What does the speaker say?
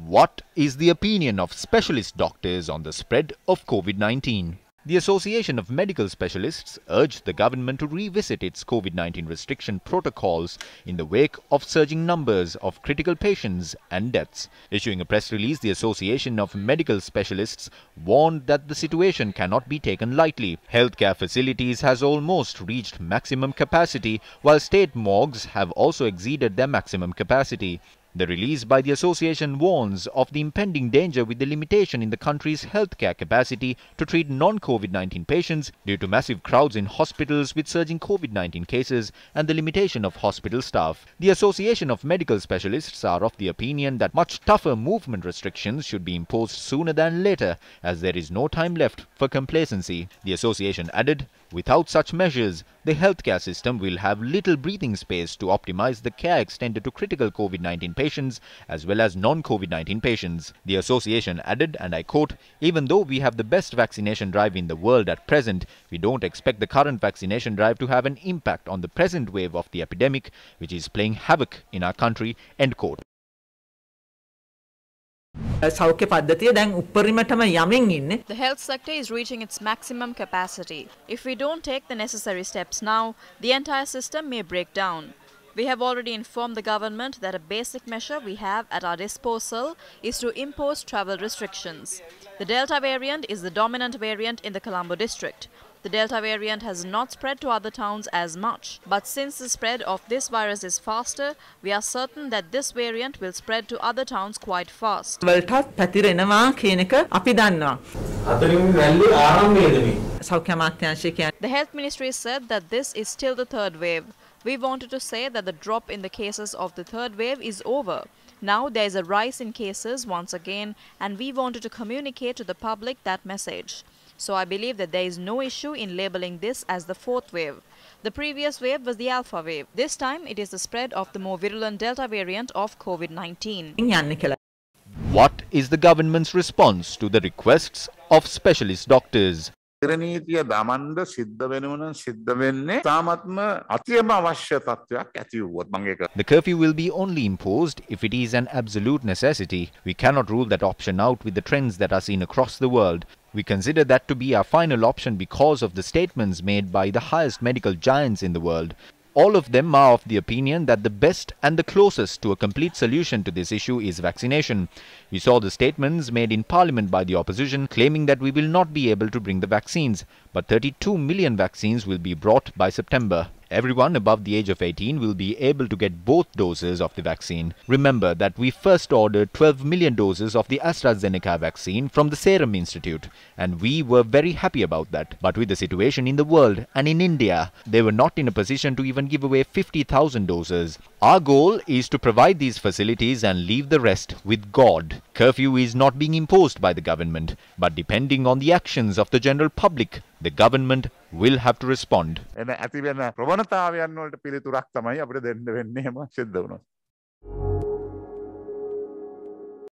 What is the opinion of specialist doctors on the spread of COVID-19? The Association of Medical Specialists urged the government to revisit its COVID-19 restriction protocols in the wake of surging numbers of critical patients and deaths. Issuing a press release, the Association of Medical Specialists warned that the situation cannot be taken lightly. Healthcare facilities has almost reached maximum capacity, while state morgues have also exceeded their maximum capacity. The release by the association warns of the impending danger with the limitation in the country's healthcare capacity to treat non-COVID-19 patients due to massive crowds in hospitals with surging COVID-19 cases and the limitation of hospital staff. The Association of Medical Specialists are of the opinion that much tougher movement restrictions should be imposed sooner than later, as there is no time left for complacency. The association added, without such measures, the healthcare system will have little breathing space to optimize the care extended to critical COVID-19 patients as well as non-COVID-19 patients. The association added, and I quote, "Even though we have the best vaccination drive in the world at present, we don't expect the current vaccination drive to have an impact on the present wave of the epidemic, which is playing havoc in our country," end quote. The health sector is reaching its maximum capacity. If we don't take the necessary steps now, the entire system may break down. We have already informed the government that a basic measure we have at our disposal is to impose travel restrictions. The Delta variant is the dominant variant in the Colombo district. The Delta variant has not spread to other towns as much, but since the spread of this virus is faster, we are certain that this variant will spread to other towns quite fast. The Health Ministry said that this is still the third wave. We wanted to say that the drop in the cases of the third wave is over. Now there is a rise in cases once again, and we wanted to communicate to the public that message. So I believe that there is no issue in labeling this as the fourth wave. The previous wave was the Alpha wave. This time it is the spread of the more virulent Delta variant of COVID-19. What is the government's response to the requests of specialist doctors? The curfew will be only imposed if it is an absolute necessity. We cannot rule that option out with the trends that are seen across the world. We consider that to be our final option because of the statements made by the highest medical giants in the world. All of them are of the opinion that the best and the closest to a complete solution to this issue is vaccination. We saw the statements made in Parliament by the opposition claiming that we will not be able to bring the vaccines, but 32 million vaccines will be brought by September. Everyone above the age of 18 will be able to get both doses of the vaccine. Remember that we first ordered 12 million doses of the AstraZeneca vaccine from the Serum Institute, and we were very happy about that. But with the situation in the world and in India, they were not in a position to even give away 50,000 doses. Our goal is to provide these facilities and leave the rest with God. Curfew is not being imposed by the government, but depending on the actions of the general public, the government will have to respond.